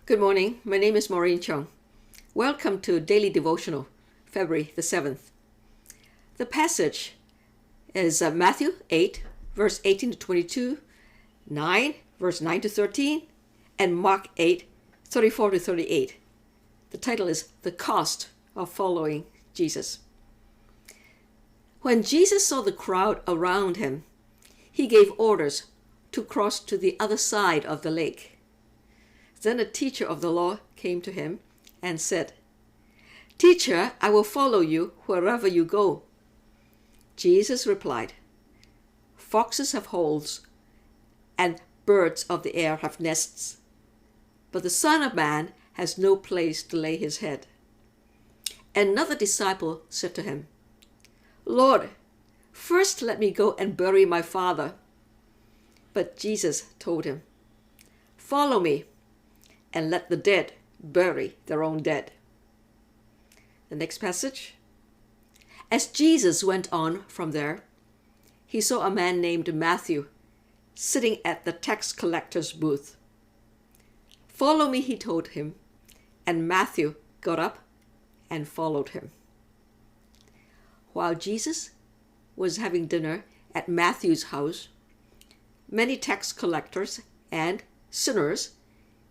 Good morning. My name is Maureen Chung. Welcome to Daily Devotional, February the 7th. The passage is Matthew 8, verse 18 to 22, 9, verse 9 to 13, and Mark 8, 34 to 38. The title is The Cost of Following Jesus. When Jesus saw the crowd around him, he gave orders to cross to the other side of the lake. Then a teacher of the law came to him and said, "Teacher, I will follow you wherever you go." Jesus replied, "Foxes have holes, and birds of the air have nests, but the Son of Man has no place to lay his head." Another disciple said to him, "Lord, first let me go and bury my father." But Jesus told him, "Follow me, and let the dead bury their own dead." The next passage. As Jesus went on from there, he saw a man named Matthew sitting at the tax collector's booth. "Follow me," he told him, and Matthew got up and followed him. While Jesus was having dinner at Matthew's house, many tax collectors and sinners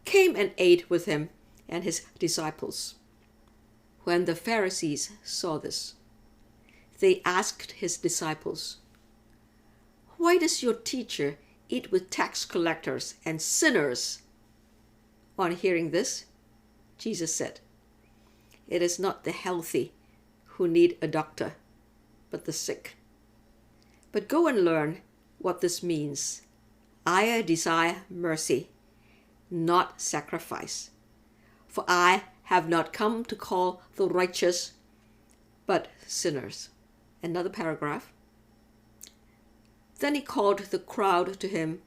came and ate with him and his disciples. When the Pharisees saw this, they asked his disciples, "Why does your teacher eat with tax collectors and sinners?" On hearing this, Jesus said, "It is not the healthy who need a doctor, but the sick. But go and learn what this means. I desire mercy, not sacrifice. For I have not come to call the righteous, but sinners." Another paragraph. Then he called the crowd to him,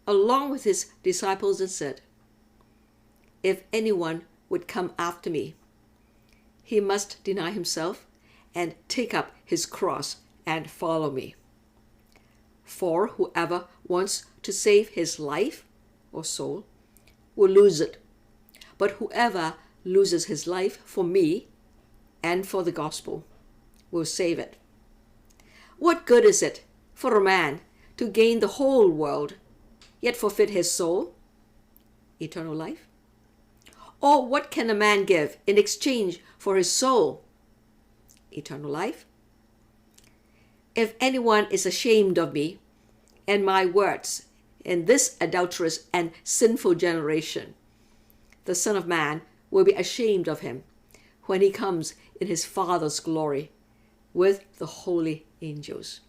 along with his disciples, and said, "If anyone would come after me, he must deny himself and take up his cross and follow me. For whoever wants to save his life or soul will lose it. But whoever loses his life for me and for the gospel will save it. What good is it for a man to gain the whole world, yet forfeit his soul, eternal life? Or what can a man give in exchange for his soul, eternal life? If anyone is ashamed of me and my words in this adulterous and sinful generation, the Son of Man will be ashamed of him when he comes in his Father's glory with the holy angels."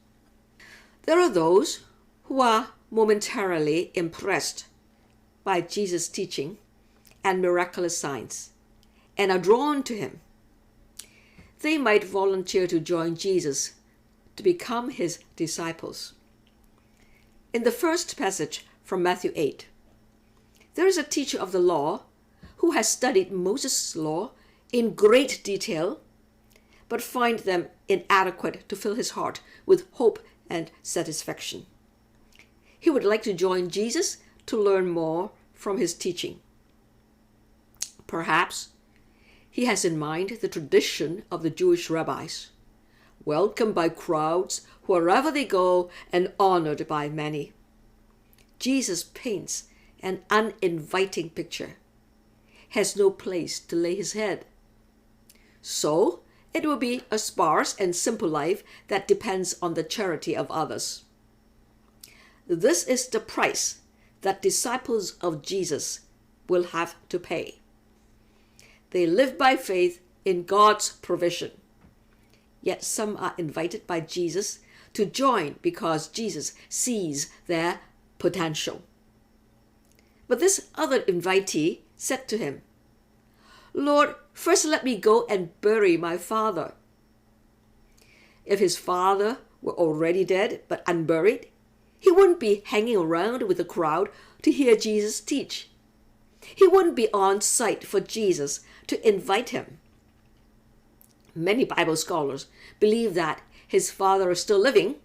There are those who are momentarily impressed by Jesus' teaching and miraculous signs and are drawn to him. They might volunteer to join Jesus to become his disciples. In the first passage from Matthew 8, there is a teacher of the law who has studied Moses' law in great detail, but finds them inadequate to fill his heart with hope and satisfaction. He would like to join Jesus to learn more from his teaching. Perhaps he has in mind the tradition of the Jewish rabbis, welcomed by crowds wherever they go and honored by many. Jesus paints an uninviting picture, has no place to lay his head. So it will be a sparse and simple life that depends on the charity of others. This is the price that disciples of Jesus will have to pay. They live by faith in God's provision. Yet some are invited by Jesus to join because Jesus sees their potential. But this other invitee said to him, "Lord, first let me go and bury my father." If his father were already dead but unburied, he wouldn't be hanging around with the crowd to hear Jesus teach. He wouldn't be on site for Jesus to invite him. Many Bible scholars believe that his father is still living,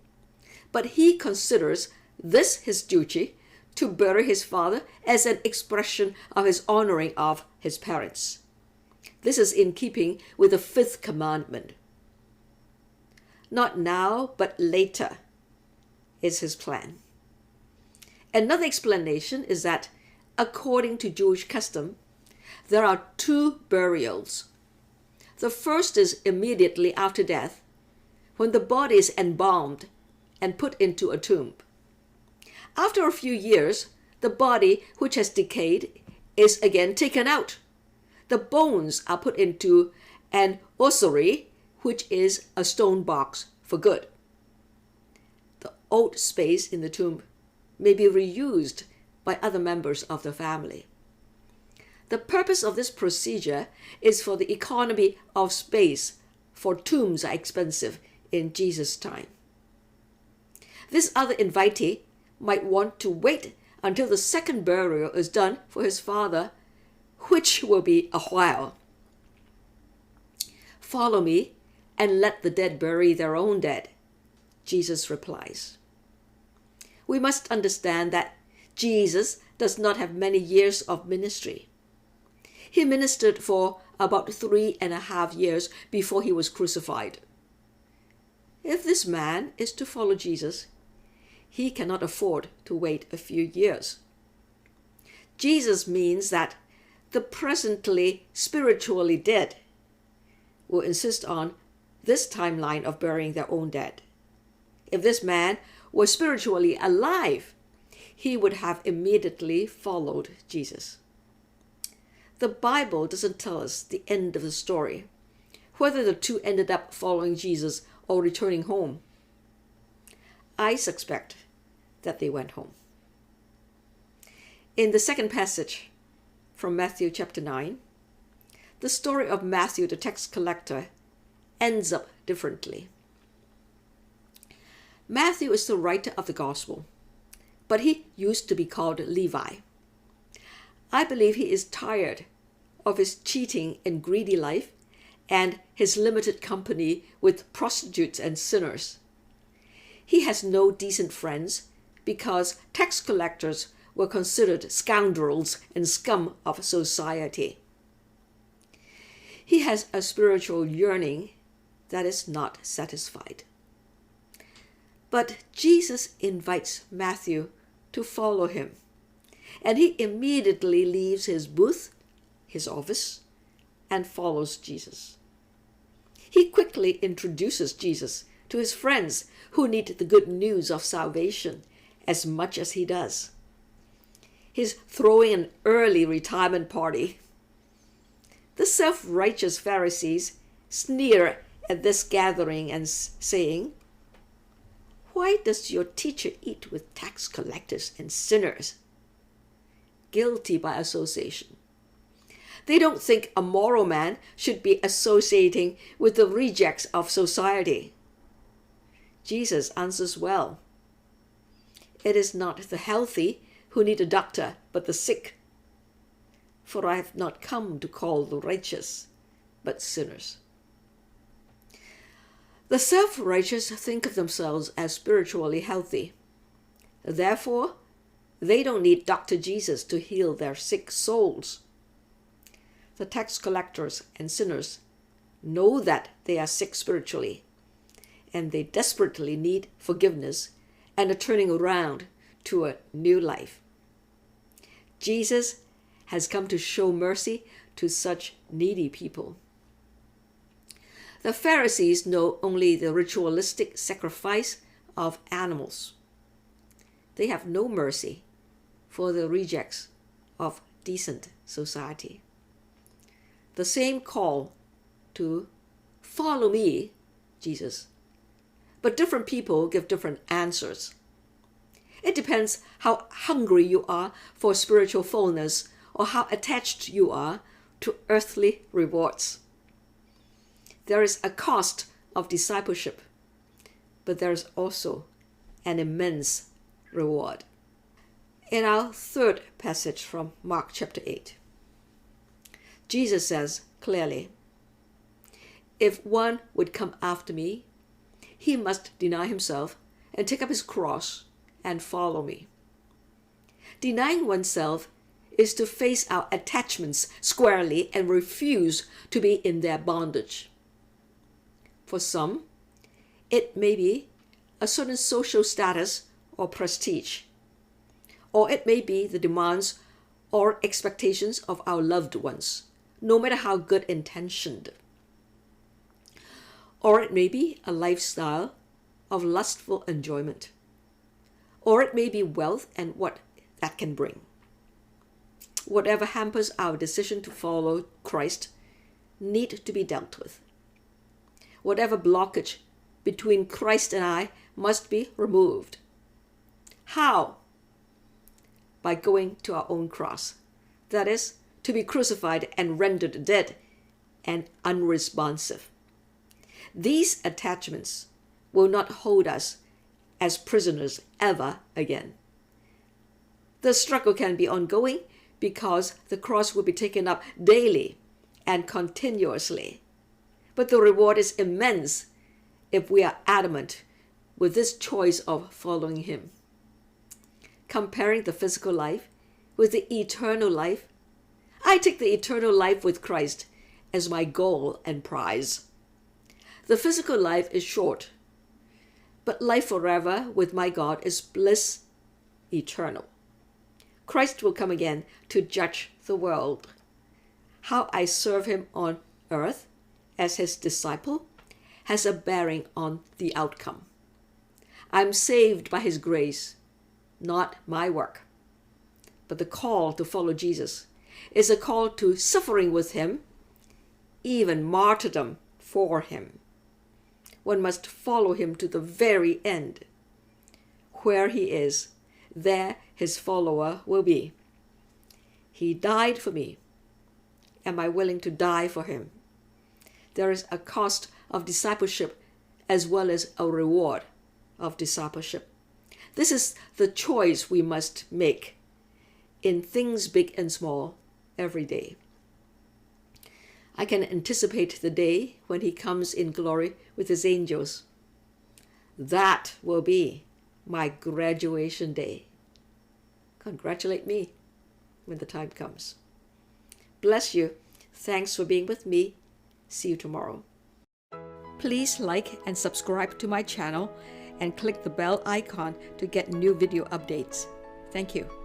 but he considers this his duty to bury his father as an expression of his honoring of his parents. This is in keeping with the fifth commandment. Not now, but later is his plan. Another explanation is that, according to Jewish custom, there are two burials. The first is immediately after death, when the body is embalmed and put into a tomb. After a few years, the body which has decayed is again taken out. The bones are put into an ossuary, which is a stone box, for good. The old space in the tomb may be reused by other members of the family. The purpose of this procedure is for the economy of space, for tombs are expensive in Jesus' time. This other invitee might want to wait until the second burial is done for his father, which will be a while. Follow me and let the dead bury their own dead, Jesus replies. We must understand that Jesus does not have many years of ministry. He ministered for about 3.5 years before he was crucified. If this man is to follow Jesus, he cannot afford to wait a few years. Jesus means that the presently spiritually dead will insist on this timeline of burying their own dead. If this man was spiritually alive, he would have immediately followed Jesus. The Bible doesn't tell us the end of the story, whether the two ended up following Jesus or returning home. I suspect that they went home. In the second passage from Matthew chapter 9, the story of Matthew the tax collector ends up differently. Matthew is the writer of the gospel, but he used to be called Levi. I believe he is tired of his cheating and greedy life and his limited company with prostitutes and sinners. He has no decent friends because tax collectors were considered scoundrels and scum of society. He has a spiritual yearning that is not satisfied. But Jesus invites Matthew to follow him, and he immediately leaves his booth, his office, and follows Jesus. He quickly introduces Jesus to his friends who need the good news of salvation as much as he does. He's throwing an early retirement party. The self-righteous Pharisees sneer at this gathering and saying, "Why does your teacher eat with tax collectors and sinners?" Guilty by association. They don't think a moral man should be associating with the rejects of society. Jesus answers well. It is not the healthy who need a doctor, but the sick. For I have not come to call the righteous, but sinners. The self-righteous think of themselves as spiritually healthy. Therefore, they don't need Dr. Jesus to heal their sick souls. The tax collectors and sinners know that they are sick spiritually, and they desperately need forgiveness and a turning around to a new life. Jesus has come to show mercy to such needy people. The Pharisees know only the ritualistic sacrifice of animals. They have no mercy for the rejects of decent society. The same call to follow me, Jesus, but different people give different answers. It depends how hungry you are for spiritual fullness or how attached you are to earthly rewards. There is a cost of discipleship, but there is also an immense reward. In our third passage from Mark chapter 8, Jesus says clearly, "If one would come after me, he must deny himself and take up his cross and follow me." Denying oneself is to face our attachments squarely and refuse to be in their bondage. For some, it may be a certain social status or prestige, or it may be the demands or expectations of our loved ones, no matter how good intentioned. Or it may be a lifestyle of lustful enjoyment, or it may be wealth and what that can bring. Whatever hampers our decision to follow Christ need to be dealt with. Whatever blockage between Christ and I must be removed. How? By going to our own cross. That is, to be crucified and rendered dead and unresponsive. These attachments will not hold us as prisoners ever again. The struggle can be ongoing because the cross will be taken up daily and continuously. But the reward is immense if we are adamant with this choice of following Him. Comparing the physical life with the eternal life, I take the eternal life with Christ as my goal and prize. The physical life is short, but life forever with my God is bliss eternal. Christ will come again to judge the world. How I serve Him on earth as His disciple has a bearing on the outcome. I'm saved by His grace, not my work. But the call to follow Jesus is a call to suffering with Him, even martyrdom for Him. One must follow Him to the very end. Where He is, there His follower will be. He died for me. Am I willing to die for Him? There is a cost of discipleship as well as a reward of discipleship. This is the choice we must make in things big and small every day. I can anticipate the day when He comes in glory with His angels. That will be my graduation day. Congratulate me when the time comes. Bless you. Thanks for being with me. See you tomorrow. Please like and subscribe to my channel and click the bell icon to get new video updates. Thank you.